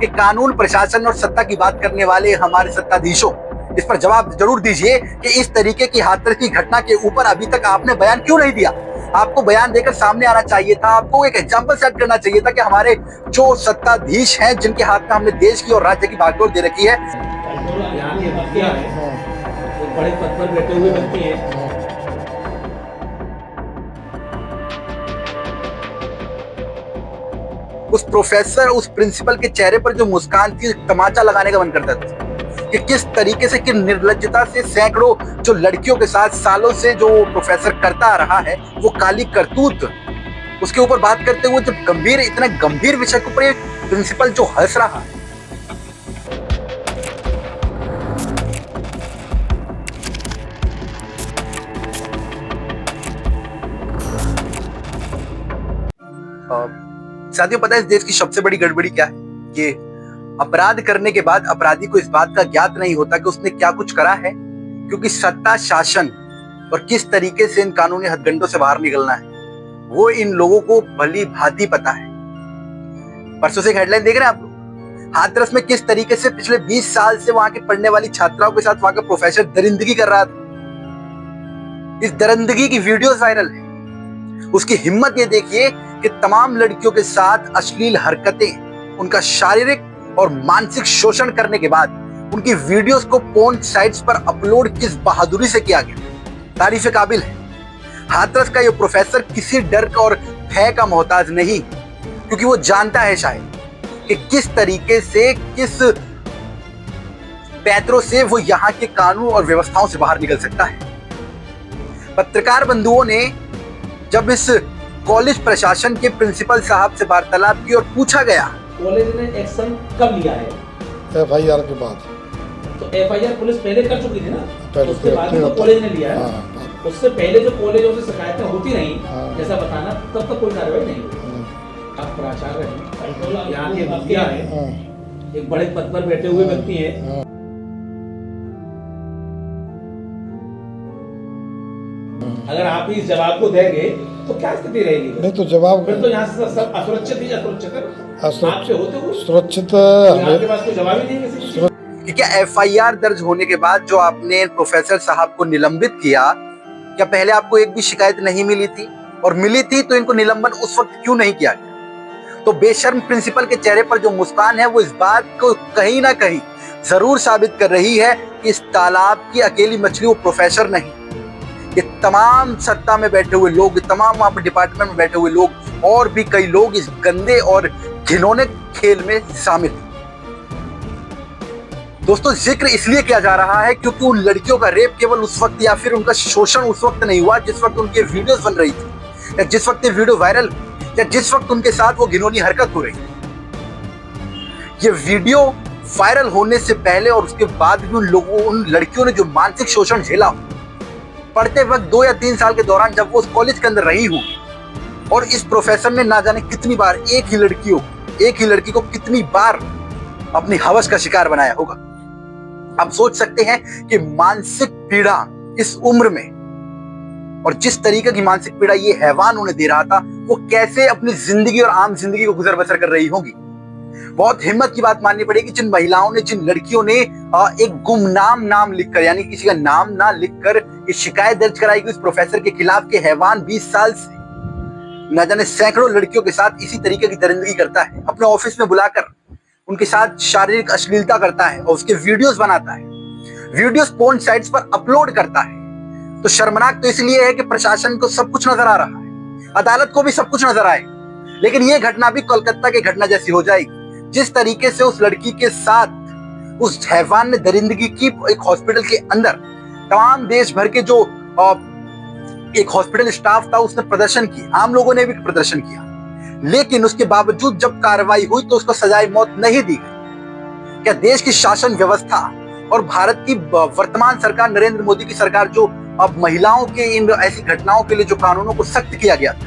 कि कानून, प्रशासन और सत्ता की बात करने वाले हमारे सत्ताधीशों, इस पर जवाब जरूर दीजिए कि इस तरीके की हाथरस की घटना के ऊपर अभी तक आपने बयान क्यों नहीं दिया। आपको बयान देकर सामने आना चाहिए था, आपको एक एग्जाम्पल सेट करना चाहिए था कि हमारे जो सत्ताधीश हैं, जिनके हाथ में हमने देश की और राज्य की भागडोर दे रखी है, यहाँ के मुखिया हैं, एक बड़े पद पर बैठे हुए व्यक्ति हैं। उस प्रोफेसर, उस प्रिंसिपल के चेहरे पर जो मुस्कान थी, तमाचा लगाने का मन करता था कि किस तरीके से, किस निर्लज्जता से सैकड़ों जो लड़कियों के साथ सालों से जो प्रोफेसर करता आ रहा है, वो काली करतूत, उसके ऊपर बात करते हुए जब गंभीर, इतना गंभीर विषय के ऊपर एक प्रिंसिपल जो हंस रहा है। साथियों, पता है इस देश की सबसे बड़ी गड़बड़ी क्या है? कि अपराध करने के बाद अपराधी को इस बात का ज्ञात नहीं होता कि उसने क्या कुछ करा है, क्योंकि सत्ता, शासन और किस तरीके से इन कानूनी हथगंडों से बाहर निकलना है, वो इन लोगों को भली भांति पता है। परसों से एक हेडलाइन देख रहे हैं आप लोग, हाथरस में किस तरीके से पिछले 20 साल से वहां की पढ़ने वाली छात्राओं के साथ वहां का प्रोफेसर दरिंदगी कर रहा था। इस दरिंदगी की वीडियो वायरल है। उसकी हिम्मत ये देखिए कि तमाम लड़कियों के साथ अश्लील हरकतें, उनका शारीरिक और मानसिक शोषण करने के बाद उनकी वीडियोस को पोर्न साइट्स पर अपलोड किस बहादुरी से किया गया, तारीफ काबिल है। हाथरस का ये प्रोफेसर किसी डर और भय का मोहताज नहीं, क्योंकि वो जानता है शायद कि किस तरीके से, किस पैतरों से वो यहाँ के कानून और व्यवस्थाओं से बाहर निकल सकता है। पत्रकार बंधुओं ने जब इस कॉलेज प्रशासन के प्रिंसिपल साहब से वार्तालाप की और पूछा गया, कॉलेज ने एक्शन कब लिया है? FIR के बाद। तो FIR पुलिस पहले कर चुकी थी ना, पहले उसके बाद तो कॉलेज ने लिया है। हाँ। उससे पहले जो कॉलेजों से शिकायतें होती रही, जैसा बताना, तब तक कोई कार्रवाई नहीं हुई। आप प्राचार्य हैं, यहाँ के मुखिया हैं, एक बड़े पद पर बैठे हुए व्यक्ति हैं। अगर आप इस जवाब को देंगे तो क्या स्थिति रहेगी? नहीं तो जवाब, फिर तो यहाँ से सब असुरक्षित ही असुरक्षित आपसे होते हुए सुरक्षित आपके पास कोई जवाब ही नहीं किसी चीज। कि क्या FIR दर्ज होने के बाद जो आपने प्रोफेसर साहब को निलंबित किया, क्या पहले आपको एक भी शिकायत नहीं मिली थी? और मिली थी तो इनको निलंबन उस वक्त क्यों नहीं किया गया? तो बेशर्म प्रिंसिपल के चेहरे पर जो मुस्कान है, वो इस बात को कहीं ना कहीं जरूर साबित कर रही है कि इस तालाब की अकेली मछली वो प्रोफेसर नहीं, ये तमाम सत्ता में बैठे हुए लोग, तमाम वहां पर डिपार्टमेंट में बैठे हुए लोग और भी कई लोग इस गंदे और घिनौने खेल में शामिल हैं। दोस्तों, जिक्र इसलिए किया जा रहा है क्योंकि उन लड़कियों का रेप केवल उस वक्त या फिर उनका शोषण उस वक्त नहीं हुआ जिस वक्त उनकी वीडियोस बन रही थी, या जिस वक्त ये वीडियो वायरल, या जिस वक्त उनके साथ वो घिनौनी हरकत हो रही। ये वीडियो वायरल होने से पहले और उसके बाद भी उन लड़कियों ने जो मानसिक शोषण झेला, पढ़ते वक्त 2 या 3 साल के दौरान जब वो उस कॉलेज के अंदर रही हूँ, और इस प्रोफेसर ने ना जाने कितनी बार एक ही लड़की को कितनी बार अपनी हवस का शिकार बनाया होगा। आप सोच सकते हैं कि मानसिक पीड़ा इस उम्र में, और जिस तरीके की मानसिक पीड़ा ये हैवान उन्हें दे रहा था, वो कैसे अपनी जिंदगी और आम जिंदगी को गुजर बसर कर रही होगी। बहुत हिम्मत की बात माननी पड़ेगी जिन महिलाओं ने, जिन लड़कियों ने एक गुमनाम नाम लिखकर, यानी किसी का नाम ना लिखकर ये शिकायत दर्ज कराई गई उस प्रोफेसर के खिलाफ के हैवान 20 साल से न जाने सैकड़ों लड़कियों के साथ इसी तरीके की दरिंदगी करता है, अपने ऑफिस में बुलाकर उनके साथ शारीरिक अश्लीलता करता है और उसके वीडियोस बनाता है, वीडियोस पोर्न साइट्स पर अपलोड करता है। तो शर्मनाक तो इसलिए है कि प्रशासन को सब कुछ नजर आ रहा है, अदालत को भी सब कुछ नजर आए, लेकिन ये घटना भी कोलकाता की घटना जैसी हो जाएगी। जिस तरीके से उस लड़की के साथ उस हैवान ने दरिंदगी की एक हॉस्पिटल के अंदर, तमाम देश भर के जो एक हॉस्पिटल स्टाफ था उसने प्रदर्शन किया, आम लोगों ने भी प्रदर्शन किया, लेकिन उसके बावजूद जब कार्रवाई हुई तो उसको सजाए मौत नहीं दी गई। क्या देश की शासन व्यवस्था और भारत की वर्तमान सरकार, नरेंद्र मोदी की सरकार, जो अब महिलाओं के इन ऐसी घटनाओं के लिए जो कानूनों को सख्त किया गया था,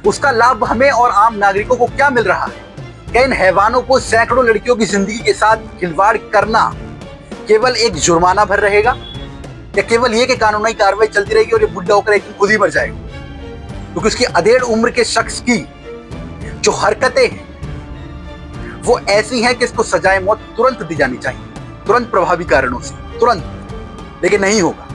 उसका लाभ हमें और आम नागरिकों को क्या मिल रहा है? क्या इन हैवानों को सैकड़ों लड़कियों की जिंदगी के साथ खिलवाड़ करना केवल एक जुर्माना भर रहेगा, या केवल ये कि कानूनी कार्रवाई चलती रहेगी और ये बुढ़ा होकर एक दिन खुद ही मर जाएगा? क्योंकि उसकी अधेड़ उम्र के शख्स की जो हरकतें हैं वो ऐसी हैं कि इसको सजाए मौत तुरंत दी जानी चाहिए, तुरंत प्रभावी कारणों से, तुरंत। लेकिन नहीं होगा,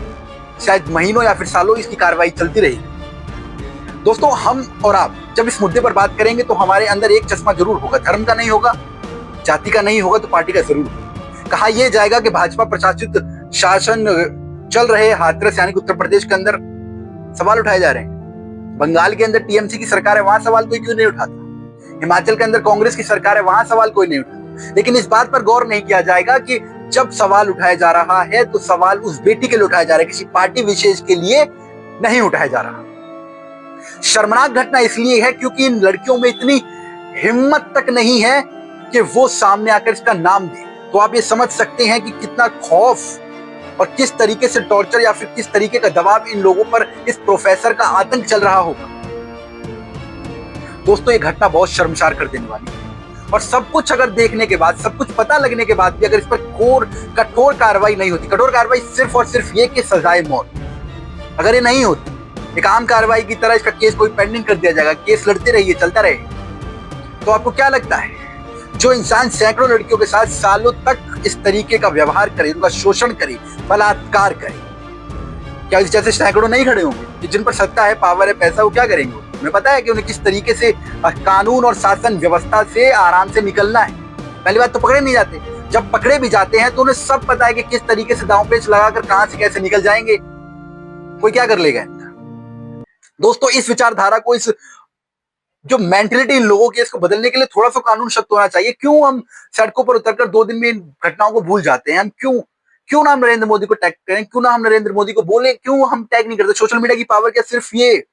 शायद महीनों या फिर सालों इसकी कार्रवाई चलती रहेगी। दोस्तों, हम और आप जब इस मुद्दे पर बात करेंगे तो हमारे अंदर एक चश्मा जरूर होगा, धर्म का नहीं होगा, जाति का नहीं होगा, तो पार्टी का जरूर होगा। कहा यह जाएगा कि भाजपा प्रशासित शासन चल रहे हाथरस यानी उत्तर प्रदेश के अंदर सवाल उठाए जा रहे हैं। बंगाल के अंदर टीएमसी की सरकार है, वहां सवाल कोई क्यों नहीं उठाता? हिमाचल के अंदर कांग्रेस की सरकार है, वहां सवाल कोई नहीं उठाता। लेकिन इस बात पर गौर नहीं किया जाएगा कि जब सवाल उठाया जा रहा है तो सवाल उस बेटी के लिए उठाया जा रहा है, किसी पार्टी विशेष के लिए नहीं उठाया जा रहा। शर्मनाक घटना इसलिए है क्योंकि इन लड़कियों में इतनी हिम्मत तक नहीं है कि वो सामने आकर इसका नाम दे। तो आप ये समझ सकते हैं कि कितना खौफ और किस तरीके से टॉर्चर या फिर किस तरीके का दबाव इन लोगों पर इस प्रोफेसर का आतंक चल रहा होगा। दोस्तों, ये घटना बहुत शर्मसार कर देने वाली है और सब कुछ अगर देखने के बाद, सब कुछ पता लगने के बाद भी अगर इस पर कठोर कार्रवाई नहीं होती, कठोर कार्रवाई सिर्फ और सिर्फ ये कि सजाए मौत, अगर ये नहीं होती, एक आम कार्रवाई की तरह इसका केस कोई पेंडिंग कर दिया जाएगा, केस लड़ते रहिए, चलता रहे, तो आपको क्या लगता है जो इंसान सैकड़ों लड़कियों के साथ सालों तक इस तरीके का व्यवहार करे, उनका शोषण करे, बलात्कार करे, क्या इस जैसे सैकड़ों नहीं खड़े होंगे? जिन पर सत्ता है, पावर है, पैसा, वो क्या करेंगे? उन्हें पता है कि उन्हें किस तरीके से कानून और शासन व्यवस्था से आराम से निकलना है। पहली बात तो पकड़े नहीं जाते, जब पकड़े भी जाते हैं तो उन्हें सब पता है कि किस तरीके से दांव पेच लगाकर कहां से कैसे निकल जाएंगे, कोई क्या कर लेगा। दोस्तों, इस विचारधारा को, इस जो मेंटलिटी इन लोगों की, इसको बदलने के लिए थोड़ा सा कानून सख्त होना चाहिए। क्यों हम सड़कों पर उतरकर 2 दिन में इन घटनाओं को भूल जाते हैं? हम क्यों ना हम नरेंद्र मोदी को टैग करें, क्यों ना हम नरेंद्र मोदी को बोले, क्यों हम टैग नहीं करते? सोशल मीडिया की पावर क्या सिर्फ ये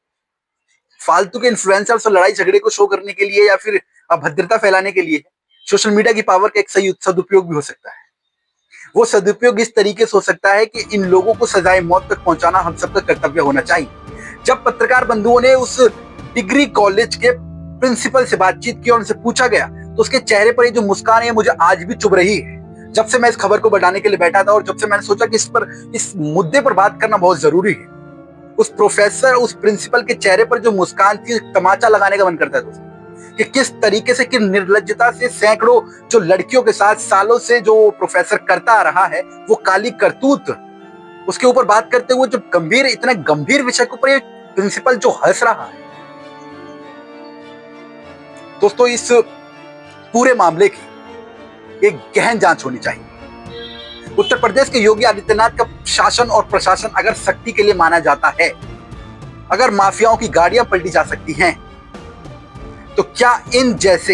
फालतू के इन्फ्लुएंसर्स और लड़ाई झगड़े को शो करने के लिए या फिर अभद्रता फैलाने के लिए? सोशल मीडिया की पावर का एक सही सदुपयोग भी हो सकता है। वो सदुपयोग इस तरीके से हो सकता है कि इन लोगों को सजाए मौत तक पहुंचाना हम सबका कर्तव्य होना चाहिए। जब पत्रकार बंधुओं ने उस डिग्री कॉलेज के प्रिंसिपल से बातचीत की और उनसे पूछा गया तो उसके चेहरे पर ये जो मुस्कान है मुझे आज भी चुभ रही है। जब से मैं इस खबर को बढ़ाने के लिए बैठा था और जब से मैंने सोचा कि इस मुद्दे पर बात करना बहुत जरूरी है, उस प्रोफेसर, उस प्रिंसिपल के चेहरे पर जो मुस्कान थी, तमाचा लगाने का मन करता है दोस्तों, कि किस तरीके से, किस निर्लज्जता से सैकड़ों जो लड़कियों के साथ सालों से जो प्रोफेसर करता आ रहा है, वो काली करतूत, उसके ऊपर बात करते हुए जो इतने गंभीर विषय के ऊपर ये प्रिंसिपल जो हंस रहा है। दोस्तों, इस पूरे मामले की एक गहन जांच होनी चाहिए। उत्तर प्रदेश के योगी आदित्यनाथ का शासन और प्रशासन अगर सख्ती के लिए माना जाता है, अगर माफियाओं की गाड़ियां पलटी जा सकती हैं, तो क्या इन जैसे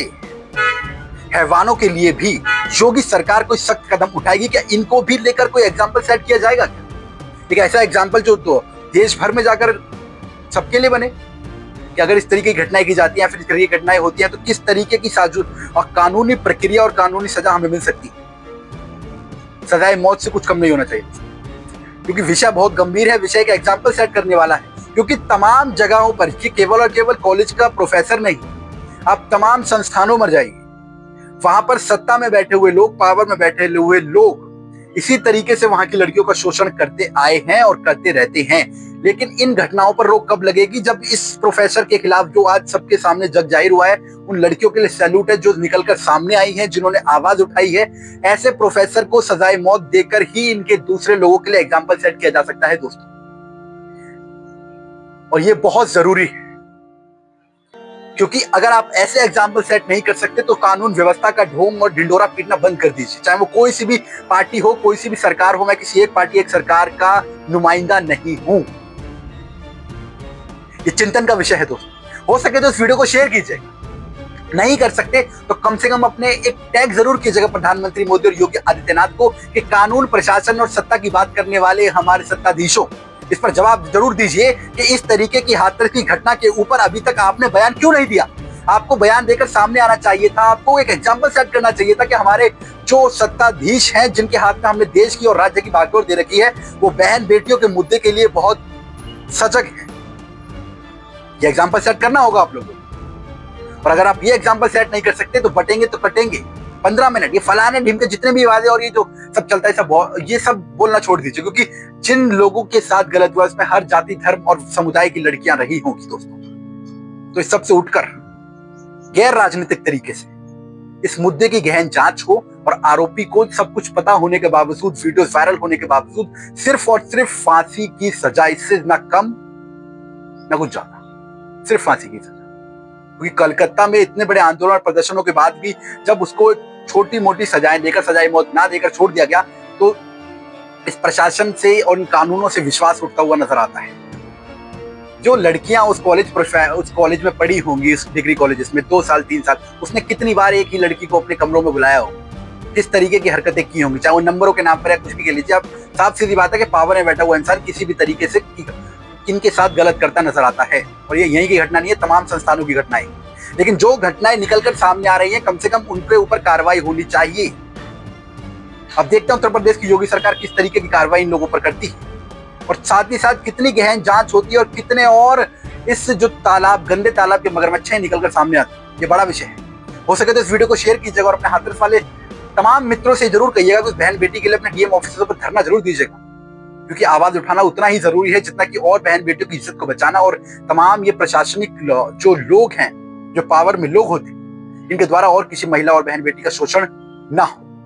हैवानों के लिए भी योगी सरकार कोई सख्त कदम उठाएगी? क्या इनको भी लेकर कोई एग्जाम्पल सेट किया जाएगा? क्या एक ऐसा एग्जाम्पल जो तो देश भर में जाकर सबके लिए बने कि अगर इस तरीके की घटनाएं की जाती हैं या फिर इस तरीके की घटनाएं होती हैं तो किस तरीके की साजू और कानूनी प्रक्रिया और कानूनी सजा हमें मिल सकती है? सजाए मौत से कुछ कम नहीं होना चाहिए, क्योंकि विषय बहुत गंभीर है, विषय का एग्जाम्पल सेट करने वाला है। क्योंकि तमाम जगहों पर, ये केवल और केवल कॉलेज का प्रोफेसर नहीं, आप तमाम संस्थानों में जाइए, वहां पर सत्ता में बैठे हुए लोग, पावर में बैठे हुए लोग इसी तरीके से वहां की लड़कियों का शोषण करते आए हैं और करते रहते हैं। लेकिन इन घटनाओं पर रोक कब लगेगी? जब इस प्रोफेसर के खिलाफ, जो आज सबके सामने जग जाहिर हुआ है, उन लड़कियों के लिए सैल्यूट है जो निकलकर सामने आई हैं, जिन्होंने आवाज उठाई है। ऐसे प्रोफेसर को सजाए मौत देकर ही इनके दूसरे लोगों के लिए एग्जाम्पल सेट किया जा सकता है दोस्तों, और ये बहुत जरूरी है। क्योंकि अगर आप ऐसे एग्जाम्पल सेट नहीं कर सकते तो कानून व्यवस्था का ढोंग और ढिंडोरा पीटना बंद कर दीजिए, चाहे वो कोई सी भी पार्टी हो, कोई सी भी सरकार हो। मैं किसी एक पार्टी, एक सरकार का नुमाइंदा नहीं हूं। ये चिंतन का विषय है दोस्तों। हो सके तो इस वीडियो को शेयर कीजिए, नहीं कर सकते तो कम से कम अपने एक टैग जरूर कीजिएगा प्रधानमंत्री मोदी और योगी आदित्यनाथ को कि कानून, प्रशासन और सत्ता की बात करने वाले हमारे सत्ताधीशों, इस पर जवाब जरूर दीजिए कि इस तरीके की हाथरस की घटना के ऊपर अभी तक आपने बयान क्यों नहीं दिया? आपको बयान देकर सामने आना चाहिए था, आपको एक एग्जाम्पल सेट करना चाहिए था कि हमारे जो सत्ताधीश हैं, जिनके हाथ में हमने देश की और राज्य की बागडोर दे रखी है, वो बहन बेटियों के मुद्दे के लिए बहुत सजग है। ये एग्जाम्पल सेट करना होगा आप लोगों को। और अगर आप ये एग्जाम्पल सेट नहीं कर सकते तो बटेंगे तो कटेंगे। 15 मिनट ये फलाने ढिमके जितने भी वादे और ये जो सब चलता है, सब ये सब बोलना छोड़ दीजिए, क्योंकि जिन लोगों के साथ गलत हुआ उसमें हर जाति, धर्म और समुदाय की लड़कियां रही होंगी दोस्तों। तो इस सब से उठकर गैर राजनीतिक तरीके से इस मुद्दे की गहन जांच हो और आरोपी को सब कुछ पता होने के बावजूद, वीडियोस वायरल होने के बावजूद सिर्फ और सिर्फ फांसी की सजा, इससे ना कम ना कुछ ज्यादा, सिर्फ फांसी की सजा। क्योंकि कलकत्ता में इतने बड़े आंदोलन और प्रदर्शनों के बाद भी जब उसको छोटी मोटी सजाएं देकर, सजाए मौत ना देकर छोड़ दिया गया, तो इस प्रशासन से और इन कानूनों से विश्वास उठता हुआ नजर आता है। जो लड़कियां उस कॉलेज में पढ़ी होंगी, उस डिग्री कॉलेजेस में 2 साल 3 साल, उसने कितनी बार एक ही लड़की को अपने कमरों में बुलाया हो, किस तरीके की हरकतें की होंगी, चाहे वो नंबरों के नाम पर या कुछ भी कह लीजिए। अब साफ सीधी बात है कि पावर में बैठा हुआ इंसान किसी भी तरीके से इनके साथ गलत करता नजर आता है। और ये यहीं की घटना नहीं है, तमाम संस्थानों की घटनाएं। लेकिन जो घटनाएं निकलकर सामने आ रही हैं, कम से कम उनके ऊपर कार्रवाई होनी चाहिए। अब देखते हैं उत्तर प्रदेश की योगी सरकार किस तरीके की कार्रवाई इन लोगों पर करती है, और साथ ही साथ कितनी गहन जांच होती है और कितने और इस जो तालाब, गंदे तालाब के मगरमच्छें निकलकर सामने आती है। ये बड़ा विषय है। हो सके तो इस वीडियो को शेयर कीजिएगा और अपने हाथरस वाले तमाम मित्रों से जरूर कहिएगा कि उस बहन बेटी के लिए अपने डीएम ऑफिसों पर धरना जरूर दीजिएगा, क्योंकि आवाज उठाना उतना ही जरूरी है जितना कि और बहन बेटियों की इज्जत को बचाना। और तमाम ये प्रशासनिक जो लोग हैं, जो पावर में लोग होते हैं, इनके द्वारा और किसी महिला और बहन बेटी का शोषण ना हो।